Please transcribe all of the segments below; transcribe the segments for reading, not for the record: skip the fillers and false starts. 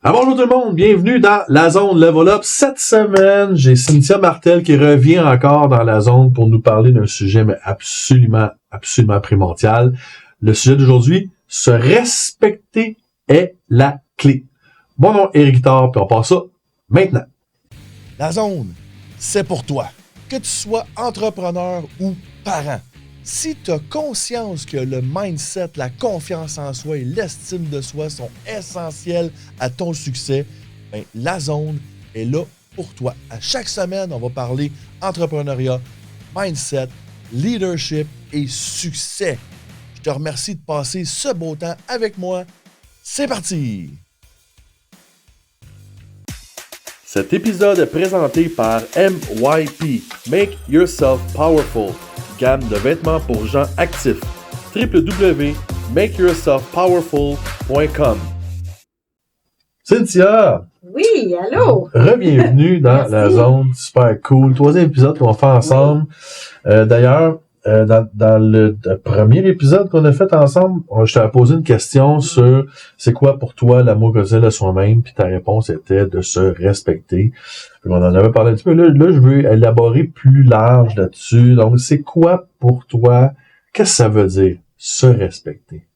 Bonjour tout le monde, bienvenue dans la zone Level Up. Cette semaine, j'ai Cynthia Martel qui revient encore dans la zone pour nous parler d'un sujet mais absolument primordial. Le sujet d'aujourd'hui, se respecter est la clé. Mon nom est Éric Thor, puis on passe ça maintenant. La zone, c'est pour toi. Que tu sois entrepreneur ou parent. Si tu as conscience que le mindset, la confiance en soi et l'estime de soi sont essentiels à ton succès, ben, la zone est là pour toi. À chaque semaine, on va parler entrepreneuriat, mindset, leadership et succès. Je te remercie de passer ce beau temps avec moi. C'est parti! Cet épisode est présenté par MYP, Make Yourself Powerful, gamme de vêtements pour gens actifs. www.makeyourselfpowerful.com. Cynthia! Oui, allô? Re-bienvenue dans la zone, super cool. Troisième épisode qu'on va faire ensemble. D'ailleurs, dans le premier épisode qu'on a fait ensemble, je t'avais posé une question sur c'est quoi pour toi l'amour que tu as de soi-même, puis ta réponse était de se respecter. Puis on en avait parlé un petit peu. Là, je veux élaborer plus large là-dessus. Donc, c'est quoi pour toi? Qu'est-ce que ça veut dire, se respecter?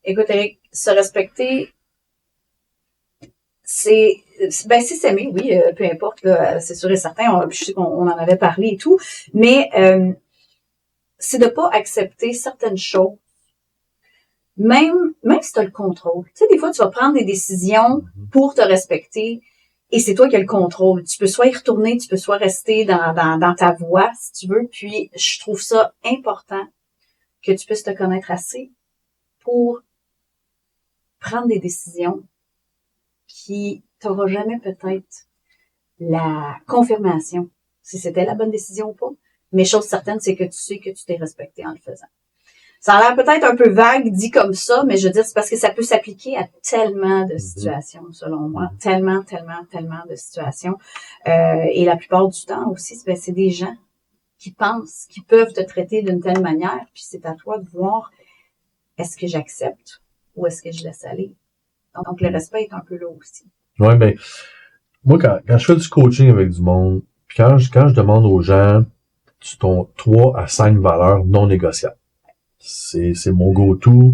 Écoute, Éric, se respecter, c'est s'aimer, oui, peu importe, là, c'est sûr et certain, je sais qu'on en avait parlé et tout, mais c'est de pas accepter certaines choses, même si tu as le contrôle. Tu sais, des fois, tu vas prendre des décisions pour te respecter et c'est toi qui as le contrôle. Tu peux soit y retourner, tu peux soit rester dans ta voie, si tu veux, puis je trouve ça important que tu puisses te connaître assez pour prendre des décisions qui t'aura jamais peut-être la confirmation si c'était la bonne décision ou pas. Mais chose certaine, c'est que tu sais que tu t'es respecté en le faisant. Ça a l'air peut-être un peu vague dit comme ça, mais je veux dire, c'est parce que ça peut s'appliquer à tellement de situations, selon moi. Tellement de situations. Et la plupart du temps aussi, c'est des gens qui pensent qu'ils peuvent te traiter d'une telle manière, puis c'est à toi de voir est-ce que j'accepte ou est-ce que je laisse aller. Donc, le respect est un peu là aussi. Ouais, ben, moi, quand je fais du coaching avec du monde, puis quand je demande aux gens ton 3 à 5 valeurs non négociables. C'est mon go-to.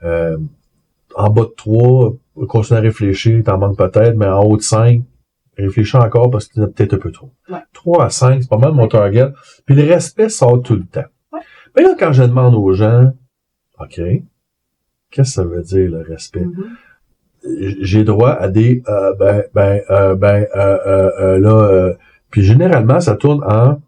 En bas de 3, continue à réfléchir, t'en manques peut-être, mais en haut de 5, réfléchis encore parce que t'en as peut-être un peu trop. Ouais. 3 à 5, c'est pas mal mon target. Puis le respect sort tout le temps. Ouais. Mais là, quand je demande aux gens, OK, qu'est-ce que ça veut dire le respect? J'ai droit à des puis généralement ça tourne en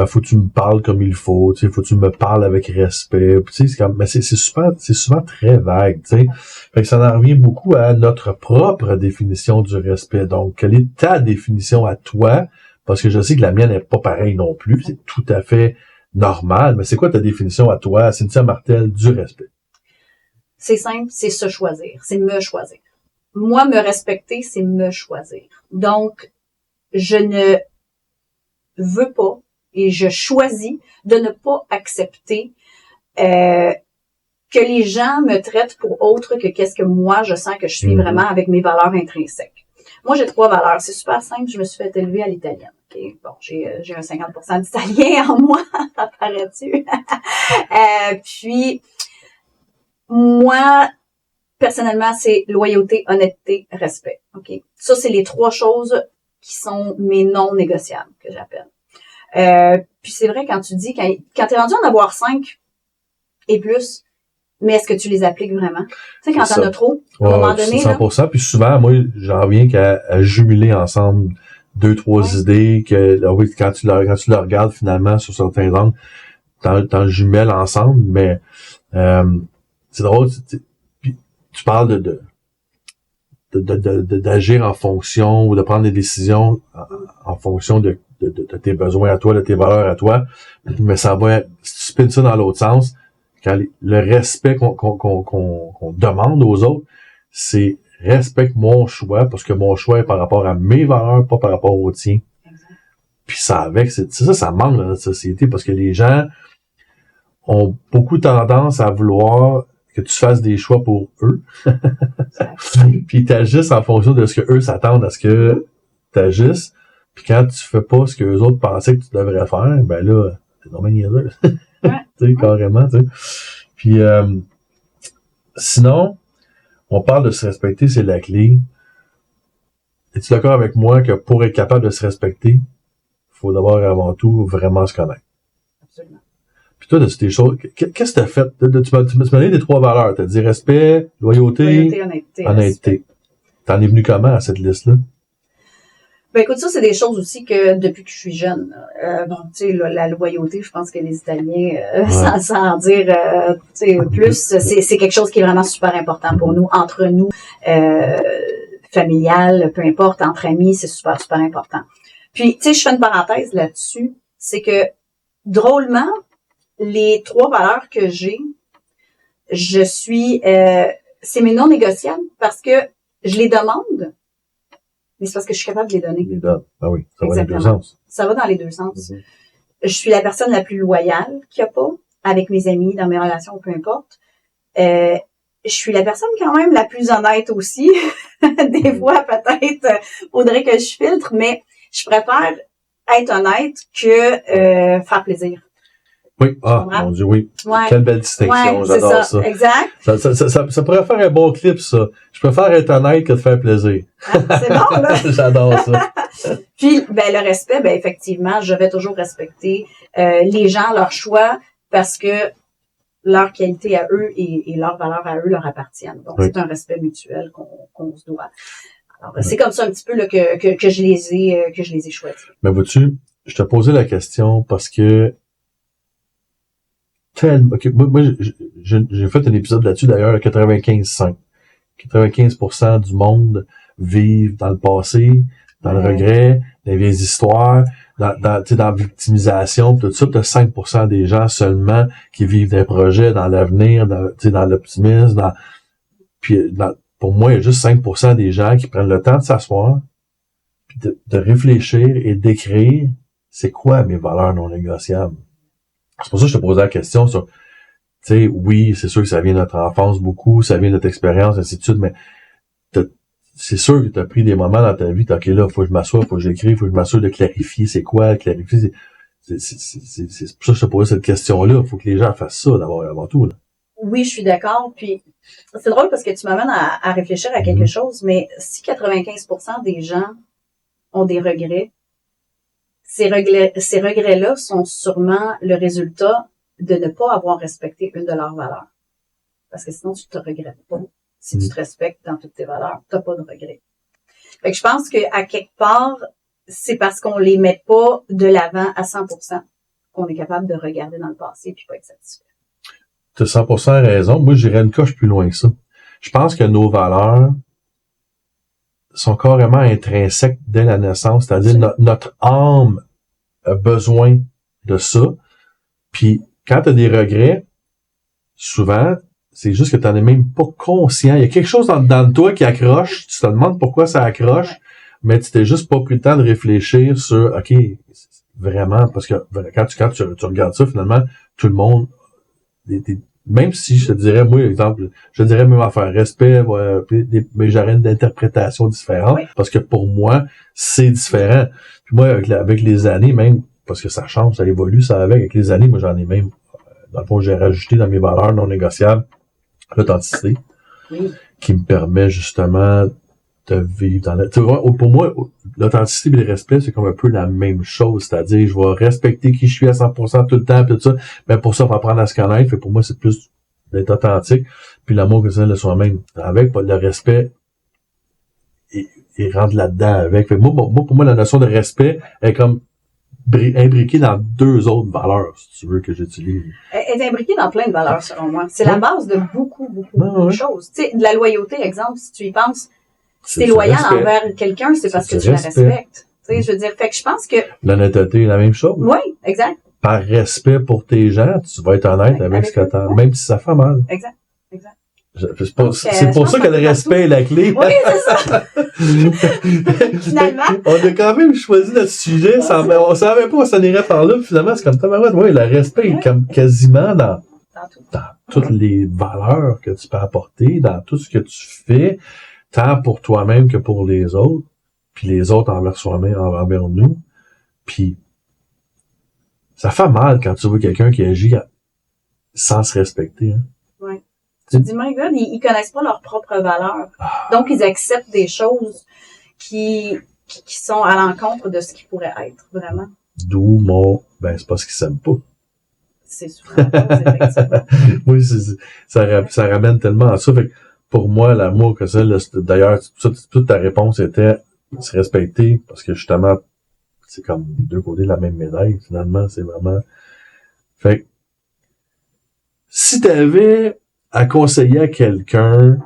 faut que tu me parles comme il faut, tu sais, faut que tu me parles avec respect, tu sais, c'est comme, mais c'est souvent très vague, tu sais. Fait que ça en revient beaucoup à notre propre définition du respect. Donc, quelle est ta définition à toi? Parce que je sais que la mienne n'est pas pareille non plus, c'est tout à fait normal, mais c'est quoi ta définition à toi, Cynthia Martel, du respect? C'est simple, c'est se choisir, c'est me choisir. Moi, me respecter, c'est me choisir. Donc, je ne veux pas et je choisis de ne pas accepter que les gens me traitent pour autre que qu'est-ce que moi, je sens que je suis vraiment avec mes valeurs intrinsèques. Moi, j'ai 3 valeurs. C'est super simple. Je me suis fait élever à l'italienne. Okay? Bon, j'ai un 50% d'italien en moi. Ça paraît-tu? Puis, moi, personnellement, c'est loyauté, honnêteté, respect. Ok, ça, c'est les 3 choses qui sont mes non négociables, que j'appelle. Puis c'est vrai, quand tu dis, quand t'es rendu à en avoir 5 et plus, mais est-ce que tu les appliques vraiment? Tu sais, quand t'en as trop, à un moment donné, 100%, là, puis souvent, moi, j'en viens qu'à jumeler ensemble 2-3 idées que, là, oui, quand tu le regardes finalement sur certains angles, t'en jumelles ensemble, mais c'est drôle, puis tu parles d'agir en fonction ou de prendre des décisions en fonction de tes besoins à toi, de tes valeurs à toi, mais ça va, si tu spins ça dans l'autre sens, quand le respect qu'on demande aux autres, c'est respecte mon choix, parce que mon choix est par rapport à mes valeurs, pas par rapport aux tiens. Puis ça manque dans notre société, parce que les gens ont beaucoup tendance à vouloir que tu fasses des choix pour eux. Puis t'agisses en fonction de ce que eux s'attendent à ce que t'agisses. Puis quand tu fais pas ce que eux autres pensaient que tu devrais faire, ben là, t'es normalement niaiseux. Tu sais, carrément, tu sais. Puis sinon, on parle de se respecter, c'est la clé. Es-tu d'accord avec moi que pour être capable de se respecter, il faut d'abord avant tout vraiment se connaître? Absolument. Puis toi, de ces choses, qu'est-ce que t'as fait? Tu m'as donné des 3 valeurs. T'as dit respect, loyauté, honnêteté. T'en es venu comment à cette liste-là? Ben écoute, ça, c'est des choses aussi que depuis que je suis jeune. Bon, tu sais, la loyauté, je pense que les Italiens, sans en dire tu sais, plus, c'est quelque chose qui est vraiment super important pour nous, entre nous, familial, peu importe, entre amis, c'est super, super important. Puis, tu sais, je fais une parenthèse là-dessus, c'est que, drôlement, les 3 valeurs que j'ai, c'est mes non négociables parce que je les demande, mais c'est parce que je suis capable de les donner. Ah oui, ça va dans les deux Exactement. sens. Ça va dans les deux sens. Je suis la personne la plus loyale qu'il n'y a pas, avec mes amis, dans mes relations, peu importe. Je suis la personne quand même la plus honnête aussi. Des fois, peut-être, faudrait que je filtre, mais je préfère être honnête que faire plaisir. Oui, mon Dieu, oui. Ouais. Quelle belle distinction, j'adore ça. Exact. Ça pourrait faire un bon clip, ça. Je préfère être honnête que de faire plaisir. C'est bon, là. J'adore ça. Puis, ben le respect, ben effectivement, je vais toujours respecter les gens, leurs choix, parce que leur qualité à eux et leurs valeurs à eux leur appartiennent. Donc, c'est un respect mutuel qu'on se doit. Alors, c'est comme ça un petit peu là, que je les ai choisis. Mais vois-tu, je te posais la question parce que moi j'ai fait un épisode là-dessus d'ailleurs, 95.5. 95% du monde vivent dans le passé, dans le regret, dans les vieilles histoires, dans la victimisation, tout ça, t'as 5% des gens seulement qui vivent des projets dans l'avenir, dans l'optimisme, pour moi, il y a juste 5% des gens qui prennent le temps de s'asseoir, puis de réfléchir et d'écrire c'est quoi mes valeurs non négociables. C'est pour ça que je te posais la question sur, tu sais, oui, c'est sûr que ça vient de notre enfance beaucoup, ça vient de notre expérience, ainsi de suite, mais c'est sûr que tu as pris des moments dans ta vie, OK, là, faut que je m'assoie, faut que j'écrive, faut que je m'assure de clarifier c'est quoi, clarifier, c'est pour ça que je te posais cette question-là. Faut que les gens fassent ça d'abord avant tout, là. Oui, je suis d'accord, puis c'est drôle parce que tu m'amènes à réfléchir à quelque chose, mais si 95% des gens ont des regrets, ces regrets-là sont sûrement le résultat de ne pas avoir respecté une de leurs valeurs. Parce que sinon, tu te regrettes pas. Si tu te respectes dans toutes tes valeurs, t'as pas de regrets. Fait que je pense que à quelque part, c'est parce qu'on les met pas de l'avant à 100% qu'on est capable de regarder dans le passé puis pas être satisfait. Tu as 100% raison. Moi, j'irais une coche plus loin que ça. Je pense que nos valeurs sont carrément intrinsèques dès la naissance, c'est-à-dire notre âme a besoin de ça. Puis quand tu as des regrets, souvent, c'est juste que tu n'en es même pas conscient. Il y a quelque chose dans toi qui accroche, tu te demandes pourquoi ça accroche, mais tu t'es juste pas pris le temps de réfléchir sur, OK, vraiment, parce que quand tu regardes ça, finalement, tout le monde, même si je te dirais, moi, exemple, je te dirais même à faire respect, mais j'aurais une interprétation différente, parce que pour moi, c'est différent. Puis moi, avec les années, même, parce que ça change, ça évolue, ça avec les années, moi, j'en ai même, dans le fond, j'ai rajouté dans mes valeurs non négociables l'authenticité, qui me permet justement de vivre dans la... Tu vois, pour moi, l'authenticité et le respect, c'est comme un peu la même chose, c'est-à-dire, je vais respecter qui je suis à 100% tout le temps, puis tout ça, mais pour ça, il faut apprendre à se connaître, et pour moi, c'est plus d'être authentique, puis l'amour que ça de soi-même, avec, le respect, et rentre là-dedans avec. Fait que moi, pour moi, la notion de respect est comme imbriquée dans 2 autres valeurs, si tu veux, que j'utilise. Elle est imbriquée dans plein de valeurs, selon moi. C'est la base de beaucoup de choses. Tu sais, de la loyauté, exemple, si tu y penses, si t'es loyal envers quelqu'un, c'est parce que tu la respectes. Tu sais, je veux dire, fait que je pense que... L'honnêteté est la même chose. Oui, exact. Par respect pour tes gens, tu vas être honnête avec ce que t'as, même si ça fait mal. Exact. C'est pour ça que le respect est la clé. Oui, c'est ça. Finalement. On a quand même choisi notre sujet, on savait pas où ça irait par là, finalement, c'est comme tabarouette, le respect est comme quasiment dans tout. toutes les valeurs que tu peux apporter dans tout ce que tu fais, tant pour toi-même que pour les autres, puis les autres envers soi-même, envers nous. Puis ça fait mal quand tu vois quelqu'un qui agit sans se respecter. Hein? Ouais. Tu dis, my God, ils connaissent pas leurs propres valeurs. Donc, ils acceptent des choses qui sont à l'encontre de ce qui pourrait être, vraiment. D'où c'est pas ce qu'ils s'aiment pas. C'est souvent la cause, effectivement. Oui, ça ramène tellement à ça. Fait que pour moi, l'amour que c'est, d'ailleurs, toute ta réponse était se respecter, parce que justement, c'est comme deux côtés de la même médaille, finalement, c'est vraiment... Fait que, si t'avais à conseiller à quelqu'un,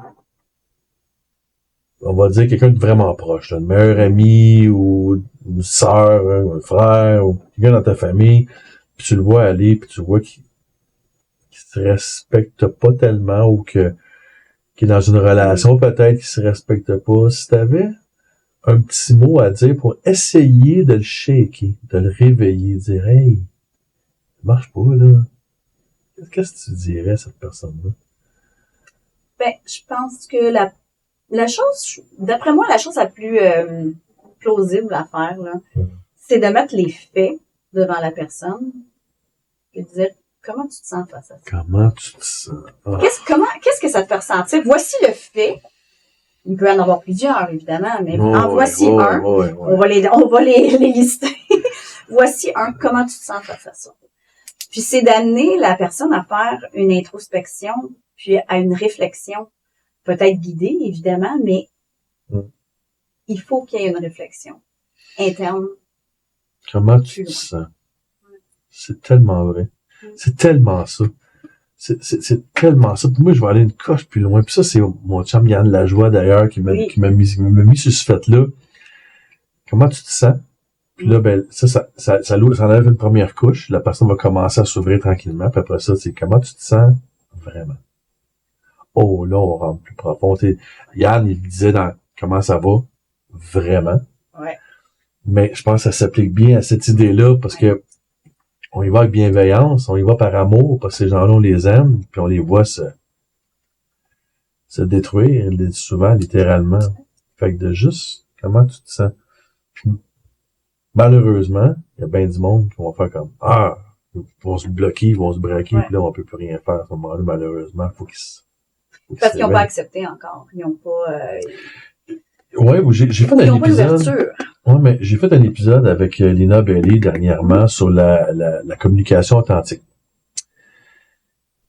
on va dire quelqu'un de vraiment proche, un meilleur ami, ou une sœur, ou un frère, ou quelqu'un dans ta famille, puis tu le vois aller, puis tu vois qu'il se respecte pas tellement, ou qu'il est dans une relation peut-être qu'il se respecte pas, si t'avais un petit mot à dire pour essayer de le shaker, de le réveiller, dire « Hey, ça marche pas, là. » Qu'est-ce que tu dirais à cette personne-là? Ben, je pense que la chose, d'après moi, la chose la plus plausible à faire, là, c'est de mettre les faits devant la personne et de dire comment tu te sens face à ça. Comment tu te sens? Oh. Qu'est-ce que ça te fait ressentir? Voici le fait. Il peut en avoir plusieurs, évidemment, mais voici un. On va les lister. Voici un. Comment tu te sens face à ça? Puis c'est d'amener la personne à faire une introspection, puis à une réflexion, peut-être guidée, évidemment, mais il faut qu'il y ait une réflexion interne. Comment tu te sens? C'est tellement vrai. C'est tellement ça. C'est tellement ça. Puis moi, je vais aller une coche plus loin. Puis ça, c'est mon chum Yann Lajoie, d'ailleurs, qui m'a mis sur ce fait-là. Comment tu te sens? Puis là, ben, ça enlève une première couche. La personne va commencer à s'ouvrir tranquillement. Puis après ça, c'est comment tu te sens vraiment? Oh, là, on rentre plus profond. Yann, il disait dans comment ça va vraiment. Ouais. Mais je pense que ça s'applique bien à cette idée-là parce que on y va avec bienveillance, on y va par amour, parce que ces gens-là, on les aime, puis on les voit se détruire, souvent, littéralement. Fait que de juste, comment tu te sens? Puis, malheureusement, il y a bien du monde qui vont faire comme, ils vont se bloquer, ils vont se braquer, puis là, on peut plus rien faire à ce moment-là, malheureusement. Parce qu'ils n'ont pas accepté encore. Ils n'ont pas... Ouais, j'ai fait un épisode. Ouais, mais j'ai fait un épisode avec Lina Bailey dernièrement sur la communication authentique.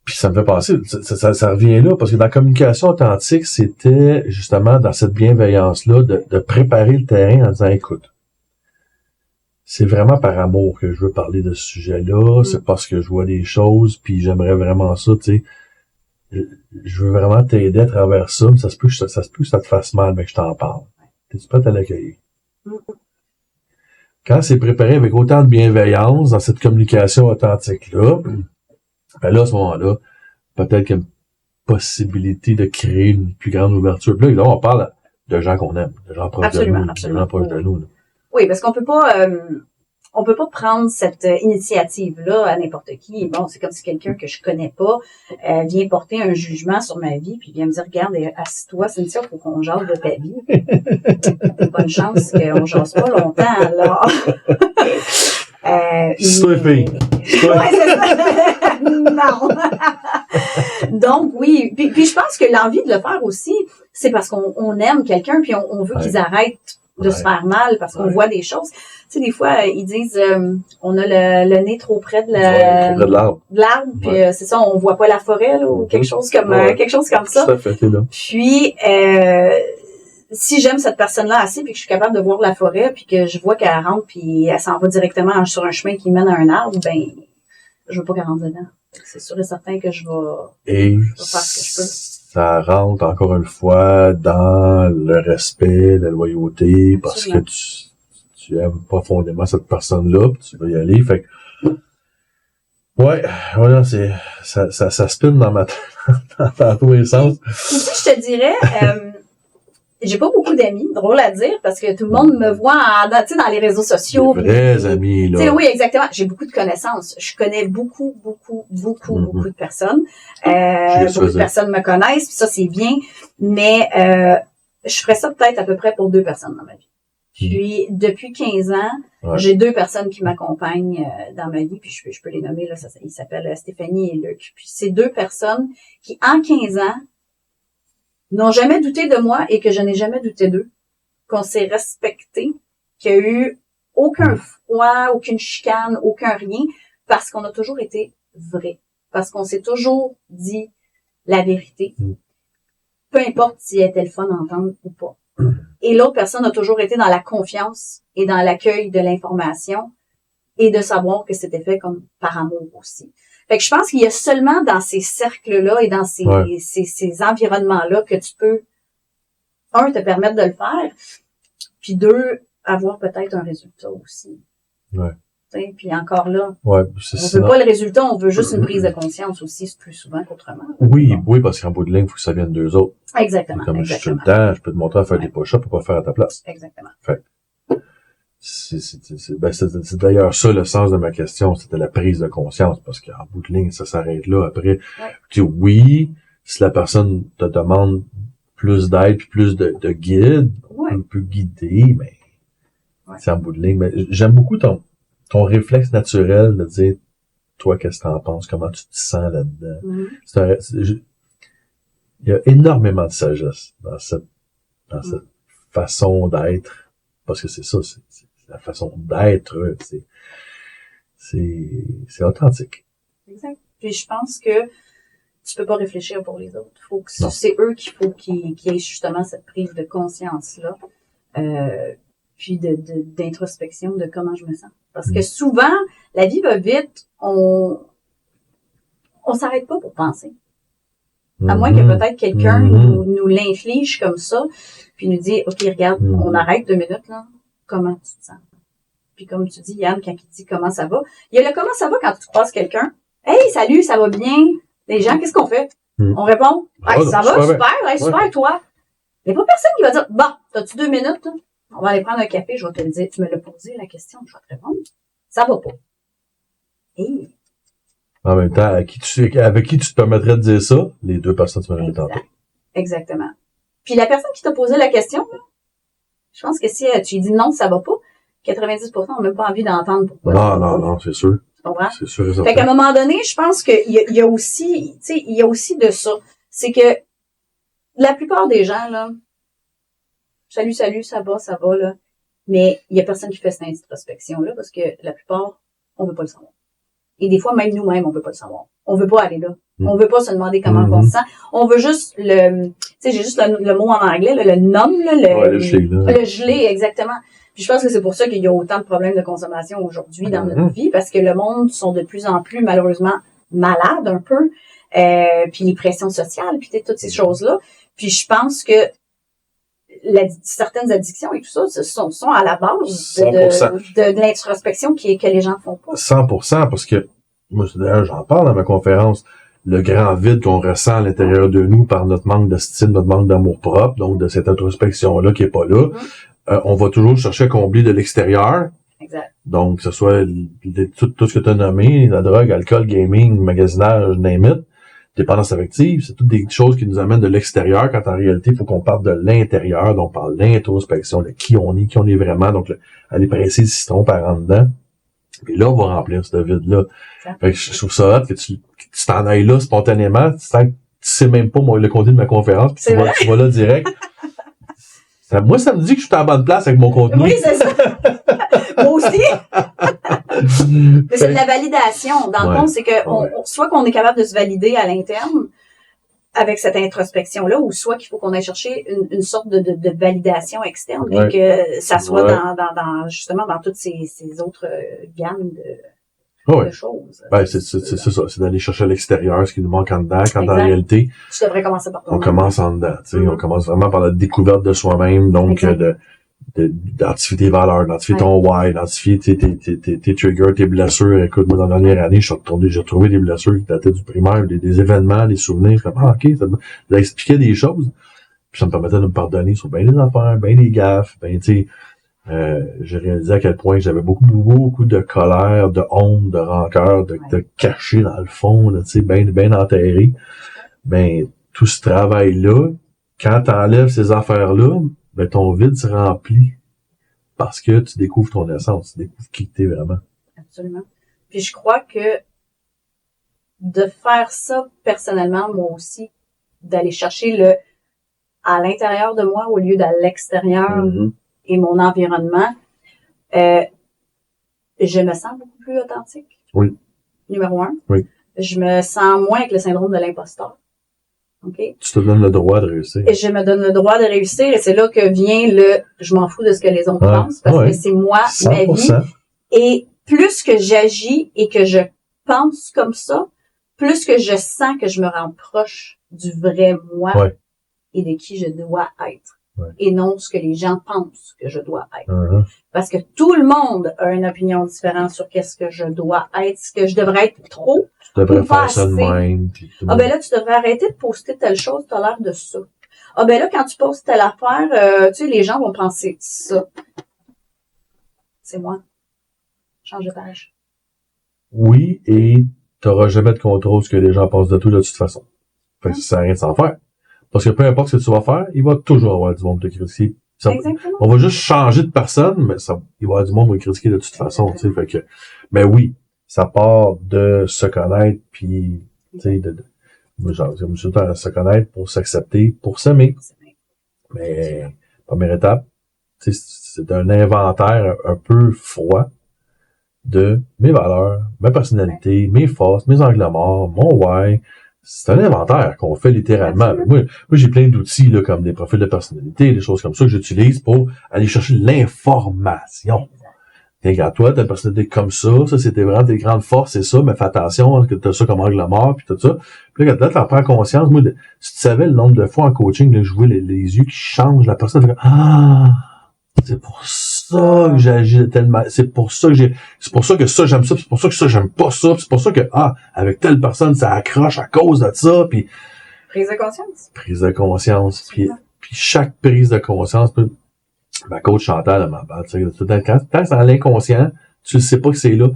Puis ça me fait penser, ça revient là, parce que dans la communication authentique, c'était justement dans cette bienveillance-là de préparer le terrain en disant, écoute, c'est vraiment par amour que je veux parler de ce sujet-là, c'est parce que je vois des choses, puis j'aimerais vraiment ça, tu sais. Je veux vraiment t'aider à travers ça, mais ça se peut que ça te fasse mal, mais que je t'en parle. T'es-tu prête à l'accueillir? Quand c'est préparé avec autant de bienveillance dans cette communication authentique-là, ben là, à ce moment-là, peut-être qu'il y a une possibilité de créer une plus grande ouverture. Puis là, on parle de gens qu'on aime, de gens proches de nous, de gens proches de nous. Là. Oui, parce qu'on peut pas prendre cette initiative-là à n'importe qui. Bon, c'est comme si quelqu'un que je connais pas vient porter un jugement sur ma vie, puis vient me dire, regarde, assis-toi, Cynthia, faut qu'on jase de ta vie. T'as bonne chance qu'on jase pas longtemps, alors. C'est toi, fille. Ouais, c'est ça. Non. Donc, oui. Puis je pense que l'envie de le faire aussi, c'est parce qu'on aime quelqu'un, puis on veut qu'ils arrêtent de se faire mal parce qu'on voit des choses. Tu sais, des fois, ils disent on a le nez trop près de l'arbre. Puis c'est ça, on voit pas la forêt là, ou quelque chose comme ça. Tout à fait, là. Puis si j'aime cette personne-là assez puis que je suis capable de voir la forêt puis que je vois qu'elle rentre puis elle s'en va directement sur un chemin qui mène à un arbre, ben je veux pas qu'elle rentre dedans. C'est sûr et certain que je vais faire ce que je peux. Ça rentre encore une fois dans le respect, la loyauté, parce que tu aimes profondément cette personne-là, puis tu veux y aller. Fait que, ouais, voilà, ça spinne dans ma tête, dans tous les sens. Ici, je te dirais, j'ai pas beaucoup d'amis, drôle à dire, parce que tout le monde me voit dans les réseaux sociaux. Des vrais amis, là. T'sais, oui, exactement. J'ai beaucoup de connaissances. Je connais beaucoup de personnes. Beaucoup de personnes me connaissent, puis ça, c'est bien. Mais je ferais ça peut-être à peu près pour 2 personnes dans ma vie. Puis, depuis 15 ans, j'ai 2 personnes qui m'accompagnent dans ma vie, puis je peux les nommer, là, ils s'appellent Stéphanie et Luc. Puis, c'est 2 personnes qui, en 15 ans, n'ont jamais douté de moi et que je n'ai jamais douté d'eux, qu'on s'est respecté, qu'il y a eu aucun froid, aucune chicane, aucun rien, parce qu'on a toujours été vrai, parce qu'on s'est toujours dit la vérité, peu importe si elle était le fun à entendre ou pas. Et l'autre personne a toujours été dans la confiance et dans l'accueil de l'information et de savoir que c'était fait comme par amour aussi. Fait que je pense qu'il y a seulement dans ces cercles-là et dans ces environnements-là que tu peux, 1, te permettre de le faire, puis 2, avoir peut-être un résultat aussi. Ouais. T'sais, puis encore là, on veut pas le résultat, on veut juste une prise de conscience aussi, plus souvent qu'autrement. Oui, parce qu'en bout de ligne, il faut que ça vienne d'eux autres. Exactement. Comme je suis tout le temps, je peux te montrer à faire des push-ups pour pas faire à ta place. Exactement. Fait c'est d'ailleurs ça le sens de ma question, c'était la prise de conscience, parce qu'en bout de ligne, ça s'arrête là. Après, oui, si la personne te demande plus d'aide puis plus de guide, on peut guider, mais c'est en bout de ligne. Mais j'aime beaucoup ton réflexe naturel de dire, toi, qu'est-ce que t'en penses, comment tu te sens là-dedans. Il y a énormément de sagesse dans cette façon d'être, parce que c'est ça, c'est la façon d'être, c'est authentique. Exact. Puis je pense que tu peux pas réfléchir pour les autres. Faut que c'est eux qu'il faut qu'ils aient justement cette prise de conscience-là. Puis d'introspection de comment je me sens. Parce que souvent, la vie va vite, on s'arrête pas pour penser. À moins que peut-être quelqu'un nous l'inflige comme ça, puis nous dit, OK, regarde, on arrête 2 minutes, là. Comment tu te sens? Puis comme tu dis, Yann, quand il dit comment ça va, il y a le comment ça va quand tu croises quelqu'un. Hey, salut, ça va bien? Les gens, qu'est-ce qu'on fait? On répond, hey, ça va, super, hey, super, toi. Il n'y a pas personne qui va dire, bon, t'as-tu 2 minutes? Là? On va aller prendre un café, je vais te le dire. Tu me l'as posé la question, je vais te répondre. Ça va pas. Hey. En même temps, avec qui tu te permettrais de dire ça? Les 2 personnes tu m'as nommé tantôt. Exactement. Puis la personne qui t'a posé la question, là, je pense que si tu lui dis non, ça va pas, 90% n'ont même pas envie d'entendre pourquoi. Non, c'est sûr. Tu comprends? C'est sûr et certain. Fait qu'à un moment donné, je pense qu'il y a aussi, tu sais, il y a aussi de ça. C'est que la plupart des gens, là, salut, ça va, là. Mais il y a personne qui fait cette introspection-là parce que la plupart, on veut pas le savoir. Et des fois, même nous-mêmes, on veut pas le savoir. On veut pas aller là. On veut pas se demander comment on se sent. On veut juste tu sais, j'ai juste le mot en anglais, là, le numb, là, le gelé, là. Le gelé, exactement. Puis je pense que c'est pour ça qu'il y a autant de problèmes de consommation aujourd'hui dans notre vie, parce que le monde sont de plus en plus, malheureusement, malades un peu, puis les pressions sociales, puis toutes ces choses-là. Puis je pense que certaines addictions et tout ça sont à la base de l'introspection que les gens font pas. 100%, parce que moi, d'ailleurs, j'en parle dans ma conférence, le grand vide qu'on ressent à l'intérieur de nous par notre manque d'estime, notre manque d'amour propre, donc de cette introspection-là qui est pas là, on va toujours chercher à combler de l'extérieur. Exact. Donc, que ce soit tout ce que tu as nommé, la drogue, alcool, gaming, magasinage, name it, dépendance affective, c'est toutes des choses qui nous amènent de l'extérieur, quand en réalité, il faut qu'on parte de l'intérieur, donc par l'introspection, de qui on est vraiment, donc aller presser le citron par en dedans. Et là, on va remplir ce vide-là. Fait que je trouve ça hot que tu t'en ailles là spontanément, tu sais même pas le contenu de ma conférence, puis tu vas là direct. Moi, ça me dit que je suis à la bonne place avec mon contenu. Oui, c'est ça. Moi aussi. Mais c'est de la validation. Dans le fond, c'est que soit qu'on est capable de se valider à l'interne avec cette introspection-là, ou soit qu'il faut qu'on aille chercher une sorte de validation externe et que ça soit justement dans toutes ces autres gammes de choses. Ben, c'est ça. C'est d'aller chercher à l'extérieur ce qui nous manque en dedans, quand en réalité, tu devrais commencer par toi. On commence en dedans, tu sais. On commence vraiment par la découverte de soi-même, donc, d'identifier tes valeurs, d'identifier ton why, d'identifier tes triggers, tes blessures. Écoute, moi, dans la dernière année, j'ai retrouvé des blessures qui dataient du primaire, des événements, des souvenirs. Je suis comme, OK, ça expliquait des choses. Puis ça me permettait de me pardonner sur bien des affaires, bien des gaffes, ben tu sais, j'ai réalisé à quel point j'avais beaucoup de colère, de honte, de rancœur, de cacher dans le fond, tu sais, bien enterré. Ben, tout ce travail-là, quand t'enlèves ces affaires-là, ben, ton vide se remplit. Parce que tu découvres ton essence, tu découvres qui t'es vraiment. Absolument. Puis je crois que de faire ça personnellement, moi aussi, d'aller chercher à l'intérieur de moi au lieu d'à l'extérieur et mon environnement, je me sens beaucoup plus authentique. Oui. Numéro 1. Oui. Je me sens moins avec le syndrome de l'imposteur. OK? Tu te donnes le droit de réussir. Et je me donne le droit de réussir et c'est là que vient je m'en fous de ce que les autres pensent parce que c'est moi, 100%. ma vie. Et plus que j'agis et que je pense comme ça, plus que je sens que je me rapproche du vrai moi et de qui je dois être. Et non ce que les gens pensent que je dois être. Parce que tout le monde a une opinion différente sur qu'est-ce que je dois être, ce que je devrais être trop. Tu devrais faire ça de même. Ah ben là, tu devrais arrêter de poster telle chose, t'as l'air de ça. Ah ben là, quand tu postes telle affaire, tu sais, les gens vont penser ça. C'est moi. Change de page. Oui, et t'auras jamais de contrôle ce que les gens pensent de tout de toute façon. Fait que ça sert à rien de s'en faire. Parce que peu importe ce que tu vas faire, il va toujours avoir du monde te critiquer. Exactement. On va juste changer de personne, mais il va y avoir du monde qui va critiquer de toute façon, tu sais. Fait que, mais oui, ça part de se connaître, puis, tu sais, j'aime surtout à se connaître pour s'accepter, pour s'aimer. Mais, première étape, tu sais, c'est un inventaire un peu froid de mes valeurs, ma personnalité, mes forces, mes angles morts, mon why. C'est un inventaire qu'on fait littéralement. Moi, j'ai plein d'outils, là, comme des profils de personnalité, des choses comme ça que j'utilise pour aller chercher l'information. Regarde, toi, t'as une personnalité comme ça c'était vraiment tes grandes forces, c'est ça, mais fais attention, que t'as ça comme angle mort, puis tout ça. Puis là, t'en prends conscience. Moi, si tu savais le nombre de fois en coaching, là, je vois les yeux qui changent, la personne fait c'est pour ça que j'agis tellement, c'est pour ça que ça j'aime ça, c'est pour ça que ça j'aime pas ça, c'est pour ça que avec telle personne ça accroche à cause de ça, puis prise de conscience, puis chaque prise de conscience, ma coach Chantal elle m'en parle, tu sais, quand c'est dans l'inconscient, tu ne sais pas que c'est là,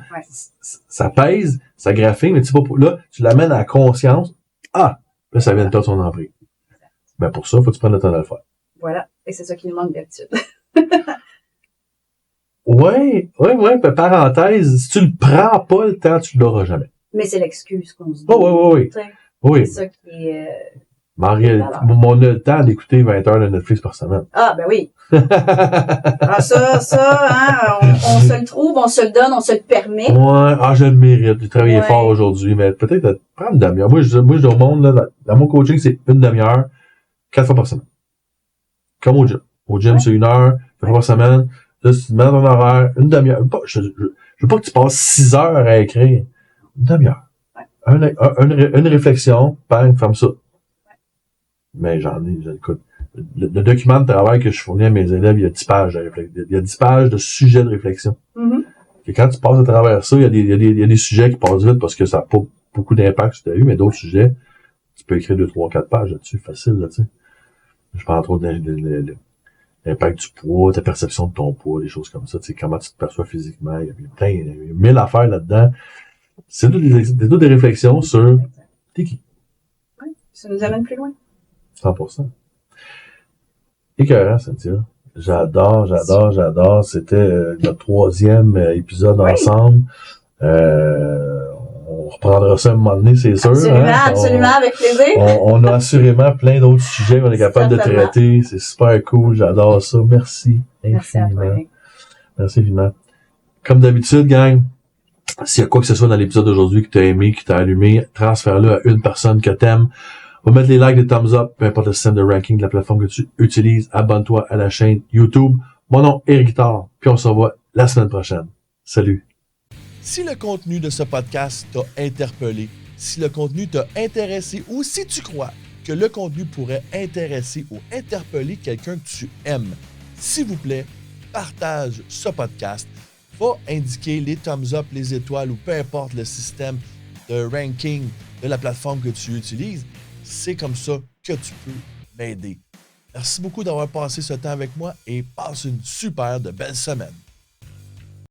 ça pèse, ça graphine, mais tu sais pas, là tu l'amènes à la conscience, là ça vient de toi son emprise. Ben pour ça faut que tu prennes le temps de le faire. Voilà, et c'est ça qui nous manque d'habitude. Ouais, parenthèse, si tu le prends pas le temps, tu l'auras jamais. Mais c'est l'excuse qu'on se dit. Oui. C'est ça qui est... Mais en réalité, on a le temps d'écouter 20 heures de Netflix par semaine. Ah, ben oui. Ça, on se le trouve, on se le donne, on se le permet. Ouais, je le mérite. J'ai travaillé fort aujourd'hui, mais peut-être prendre une demi-heure. Moi, je dis au monde, là, dans mon coaching, c'est une demi-heure, 4 fois par semaine. Comme au gym. Au gym, c'est 1 heure, 4 fois par semaine. Là, si tu te mets dans ton horaire, une demi-heure. Je veux pas que tu passes 6 heures à écrire. Une demi-heure. Une réflexion, bang, ferme ça. Mais écoute, le document de travail que je fournis à mes élèves, il y a 10 pages de réflexion. Il y a 10 pages de sujets de réflexion. Et quand tu passes à travers ça, il y a des sujets qui passent vite parce que ça n'a pas beaucoup d'impact sur ta vie, mais d'autres sujets, tu peux écrire 2, 3, 4 pages là-dessus, facile, là, tu sais. Je parle trop de l'impact du poids, ta perception de ton poids, des choses comme ça, tu sais, comment tu te perçois physiquement, il y a 1000 affaires là-dedans. C'est toutes des réflexions sur t'es qui? Oui, ça nous amène plus loin. 100%. Écœurant, Cynthia. J'adore. C'était notre 3e épisode ensemble. On reprendra ça à un moment donné, c'est sûr. Absolument, avec plaisir. On a assurément plein d'autres sujets qu'on est capable de traiter. C'est super cool, j'adore ça. Merci infiniment. Merci infiniment. Comme d'habitude, gang, s'il y a quoi que ce soit dans l'épisode d'aujourd'hui qui t'a aimé, qui t'a allumé, transfère-le à une personne que t'aimes. Va mettre les likes, les thumbs up, peu importe le système de ranking de la plateforme que tu utilises. Abonne-toi à la chaîne YouTube. Mon nom est Éric Guitard, puis on se revoit la semaine prochaine. Salut! Si le contenu de ce podcast t'a interpellé, si le contenu t'a intéressé ou si tu crois que le contenu pourrait intéresser ou interpeller quelqu'un que tu aimes, s'il vous plaît, partage ce podcast. Va indiquer les thumbs up, les étoiles ou peu importe le système de ranking de la plateforme que tu utilises. C'est comme ça que tu peux m'aider. Merci beaucoup d'avoir passé ce temps avec moi et passe une super de belle semaine.